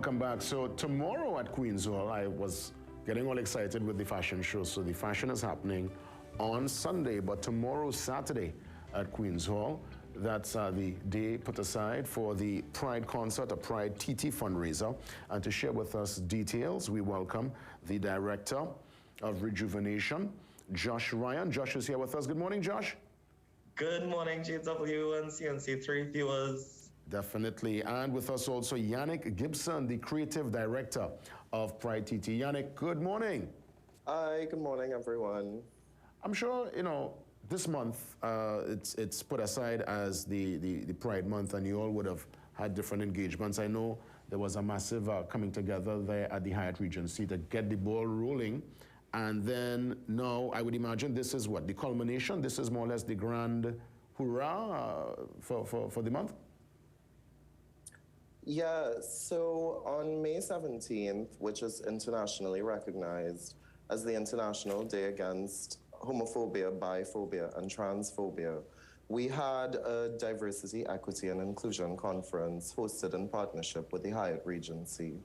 Welcome back. So tomorrow at Queen's Hall, I was getting all excited with the fashion show. So the fashion is happening on Sunday, but tomorrow, Saturday, at Queen's Hall, that's the day put aside for the Pride concert, a PrideTT fundraiser. And to share with us details, we welcome the Director of Rejuvenation, Josh Ryan. Josh is here with us. Good morning, Josh. Good morning, GW and CNC3 viewers. Definitely. And with us also, Yannick Gibson, the Creative Director of PrideTT. Yannick, good morning. Hi, good morning, everyone. I'm sure, you know, this month, it's put aside as the Pride Month, and you all would have had different engagements. I know there was a massive coming together there at the Hyatt Regency to get the ball rolling. And then now, I would imagine this is what, the culmination? This is more or less the grand hurrah for the month? Yeah, so on May 17th, which is internationally recognized as the International Day Against Homophobia, Biphobia, and Transphobia, we had a Diversity, Equity, and Inclusion conference hosted in partnership with the Hyatt Regency.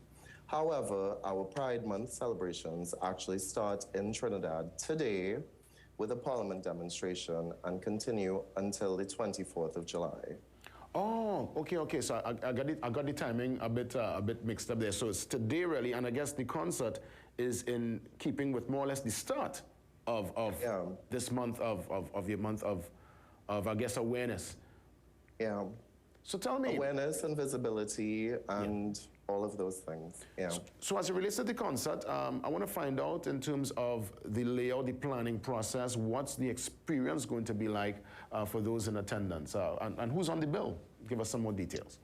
However, our Pride Month celebrations actually start in Trinidad today with a Parliament demonstration and continue until the 24th of July. Oh, okay. So I got the timing a bit mixed up there. So it's today really, and I guess the concert is in keeping with more or less the start of this month of your month of I guess awareness. Yeah. So tell me. Awareness and visibility and all of those things, yeah. So as it relates to the concert, I want to find out in terms of the layout, the planning process, what's the experience going to be like for those in attendance? And who's on the bill? Give us some more details.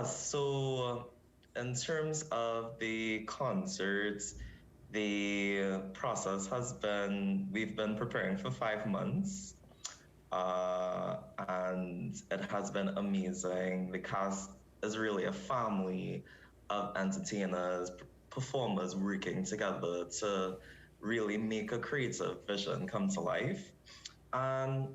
So in terms of the concerts, the process has been, we've been preparing for 5 months. And it has been amazing. The cast is really a family of entertainers, performers working together to really make a creative vision come to life. And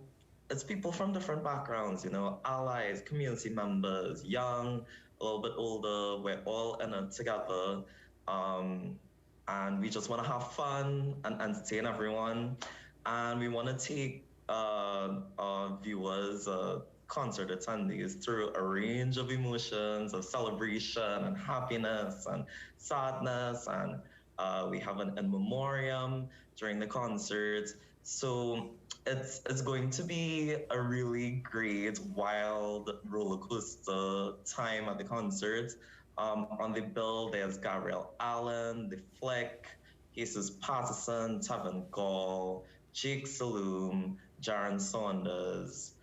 it's people from different backgrounds, you know, allies, community members, young, a little bit older. We're all in it together. And we just want to have fun and entertain everyone. And we want to take our viewers, concert attendees through a range of emotions of celebration and happiness and sadness, and we have an in memoriam during the concert. So it's going to be a really great, wild roller coaster time at the concert. On the bill, there's Gabriel Allen, The Flick, Jesus Patterson, Tevin Gall, Jake Saloom, Jaron Saunders,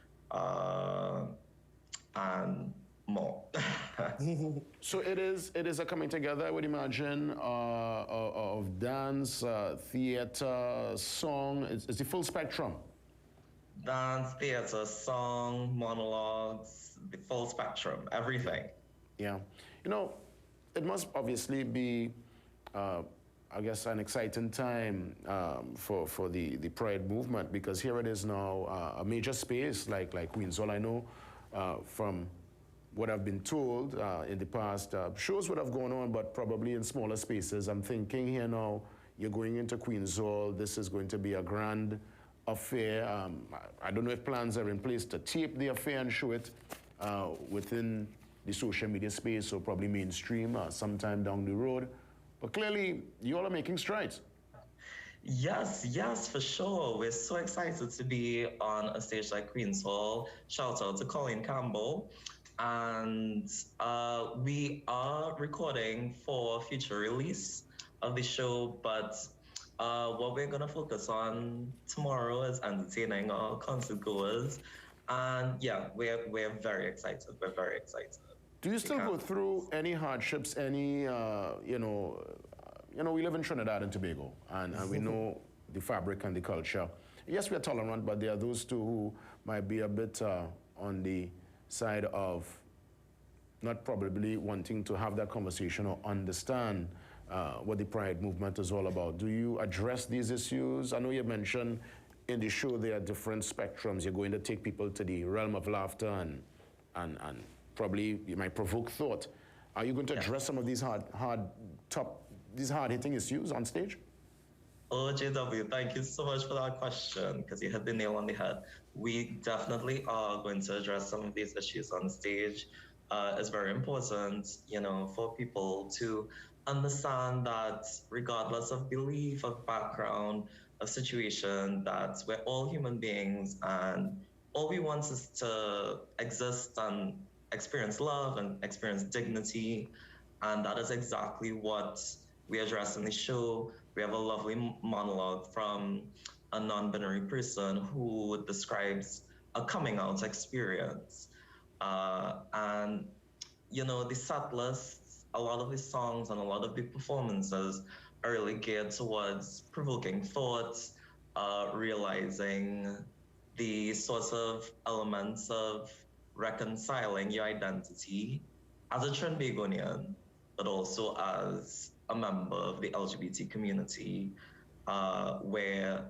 and more. So it is a coming together, I would imagine, of dance, theater, song. It's the full spectrum. Dance, theater, song, monologues, the full spectrum, everything. Yeah. You know, it must obviously be, I guess, an exciting time for the Pride movement, because here it is now, a major space like Queen's Hall. I know from what I've been told in the past, shows would have gone on, but probably in smaller spaces. I'm thinking here now, you're going into Queen's Hall. This is going to be a grand affair. I don't know if plans are in place to tape the affair and show it within the social media space, or probably mainstream sometime down the road. But clearly, you all are making strides. Yes, for sure. We're so excited to be on a stage like Queen's Hall. Shout out to Colleen Campbell. And we are recording for future release of the show, but what we're gonna focus on tomorrow is entertaining our concert goers. And yeah, we're very excited. We're very excited. Do you still go through any hardships, any, you know, we live in Trinidad and Tobago, and we know the fabric and the culture. Yes, we are tolerant, but there are those too who might be a bit on the side of not probably wanting to have that conversation or understand what the Pride movement is all about. Do you address these issues? I know you mentioned in the show there are different spectrums. You're going to take people to the realm of laughter and probably you might provoke thought. Are you going to Yes. address some of these these hard-hitting issues on stage? Oh, JW, thank you so much for that question because you hit the nail on the head. We definitely are going to address some of these issues on stage. It's very important, for people to understand that regardless of belief, of background, of situation, that we're all human beings and all we want is to exist and experience love and experience dignity. And that is exactly what we address in the show. We have a lovely monologue from a non binary person who describes a coming out experience. And, the set lists, a lot of the songs and a lot of the performances are really geared towards provoking thoughts, realizing the sorts of elements of reconciling your identity as a Trinbagonian, but also as a member of the LGBT community, where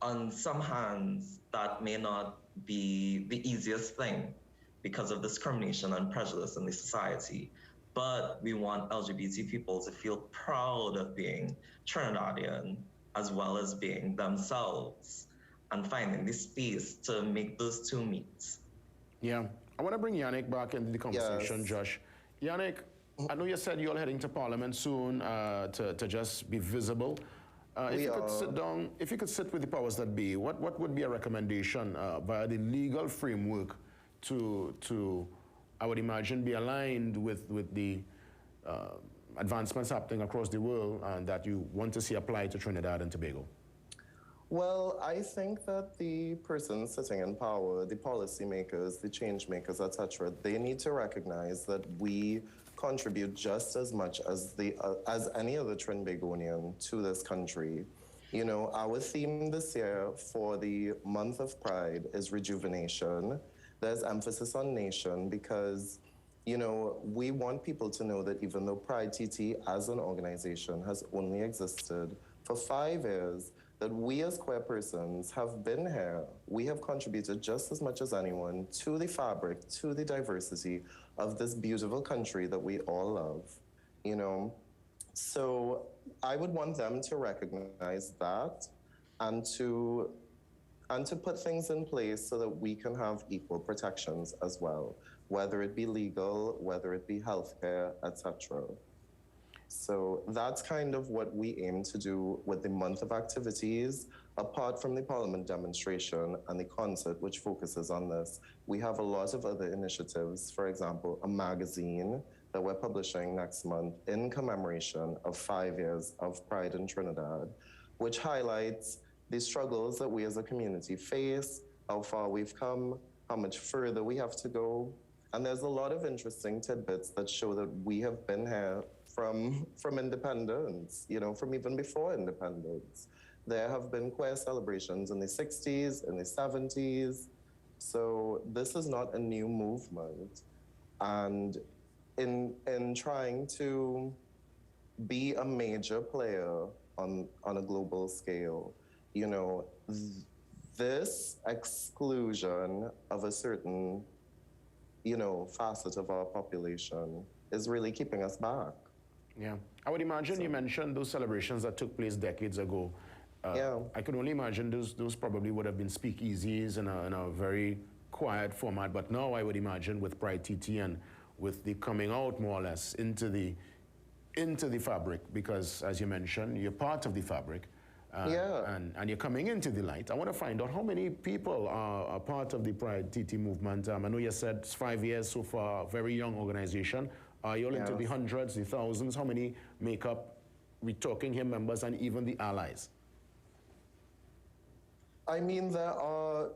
on some hands that may not be the easiest thing because of discrimination and prejudice in the society. But we want LGBT people to feel proud of being Trinidadian as well as being themselves and finding the space to make those two meet. Yeah. I want to bring Yannick back into the conversation, Yes. Josh. Yannick, I know you said you're heading to Parliament soon to just be visible. If you could sit down, if you could sit with the powers that be, what would be a recommendation via the legal framework to I would imagine, be aligned with the advancements happening across the world and that you want to see applied to Trinidad and Tobago? Well, I think that the persons sitting in power, the policymakers, the change makers, etc., they need to recognize that we contribute just as much as any other Trinbagonian to this country. Our theme this year for the month of Pride is rejuvenation. There's emphasis on nation because, we want people to know that even though PrideTT as an organization has only existed for 5 years, that we as queer persons have been here. We have contributed just as much as anyone to the fabric, to the diversity of this beautiful country that we all love, So I would want them to recognize that and to put things in place so that we can have equal protections as well, whether it be legal, whether it be healthcare, etc. So that's kind of what we aim to do with the month of activities. Apart from the Parliament demonstration and the concert, which focuses on this, we have a lot of other initiatives. For example, a magazine that we're publishing next month in commemoration of 5 years of Pride in Trinidad, which highlights the struggles that we as a community face, how far we've come, how much further we have to go. And there's a lot of interesting tidbits that show that we have been here from independence, from even before independence. There have been queer celebrations in the 60s, in the 70s. So this is not a new movement. And in trying to be a major player on a global scale, this exclusion of a certain, facet of our population is really keeping us back. Yeah. I would imagine you mentioned those celebrations that took place decades ago. I can only imagine those probably would have been speakeasies in a very quiet format. But now I would imagine with PrideTT and with the coming out more or less into the fabric, because as you mentioned, you're part of the fabric. And you're coming into the light. I want to find out how many people are part of the PrideTT movement. I know you said it's 5 years so far, very young organization. Are you all into the hundreds, the thousands? How many make up, we're talking here, members and even the allies? I mean, there are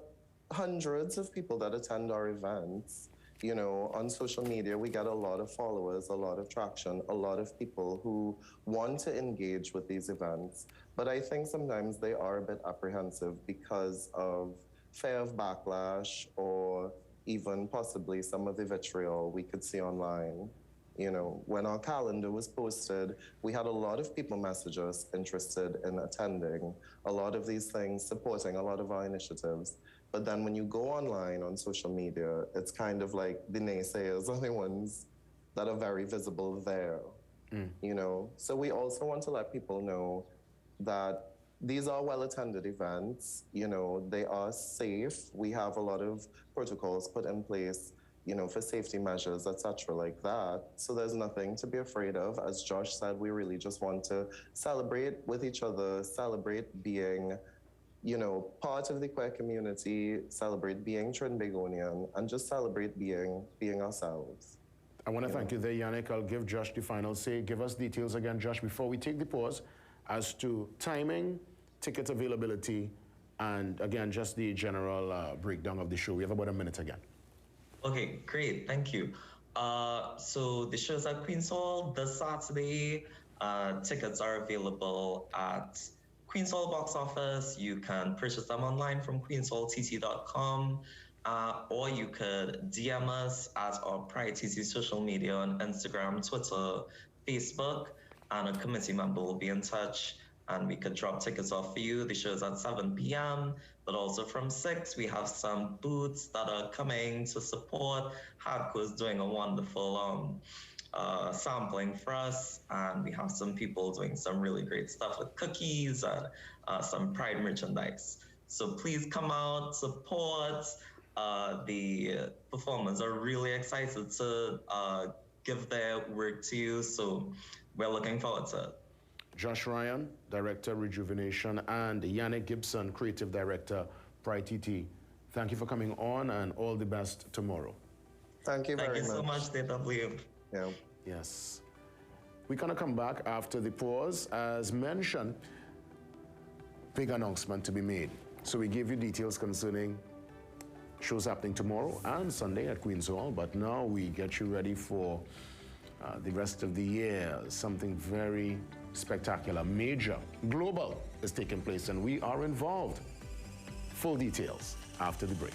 hundreds of people that attend our events. On social media, we get a lot of followers, a lot of traction, a lot of people who want to engage with these events. But I think sometimes they are a bit apprehensive because of fear of backlash or even possibly some of the vitriol we could see online. When our calendar was posted, we had a lot of people message us interested in attending a lot of these things, supporting a lot of our initiatives. But then when you go online on social media, it's kind of like the naysayers are the ones that are very visible there. You know, so we also want to let people know that these are well-attended events. You know, they are safe. We have a lot of protocols put in place, you know, for safety measures, etc., like that. So there's nothing to be afraid of. As Josh said, we really just want to celebrate with each other, celebrate being, you know, part of the queer community, celebrate being Trinbagonian, and just celebrate being ourselves. I want to thank you there, Yannick. I'll give Josh the final say. Give us details again, Josh, before we take the pause, as to timing, ticket availability, and again, just the general breakdown of the show. We have about a minute again. Okay, great. Thank you. So the show's at Queen's Hall this Saturday. Tickets are available at Queen's Hall box office. You can purchase them online from queenshalltt.com. Or you could DM us at our PrideTT social media on Instagram, Twitter, Facebook, and a committee member will be in touch and we could drop tickets off for you. The show's at 7 p.m., but also from 6, we have some booths that are coming to support. Hardcore's doing a wonderful sampling for us, and we have some people doing some really great stuff with cookies and some Pride merchandise. So please come out, support. The performers are really excited to give their work to you, so we're looking forward to it. Josh Ryan, Director, Rejuvenation, and Yannick Gibson, Creative Director, PrideTT. Thank you for coming on, and all the best tomorrow. Thank you very much. Thank you so much, DW. Yeah. Yes. We're going to come back after the pause. As mentioned, big announcement to be made. So we gave you details concerning shows happening tomorrow and Sunday at Queen's Hall, but now we get you ready for the rest of the year. Something very spectacular, major, global is taking place, and we are involved. Full details after the break.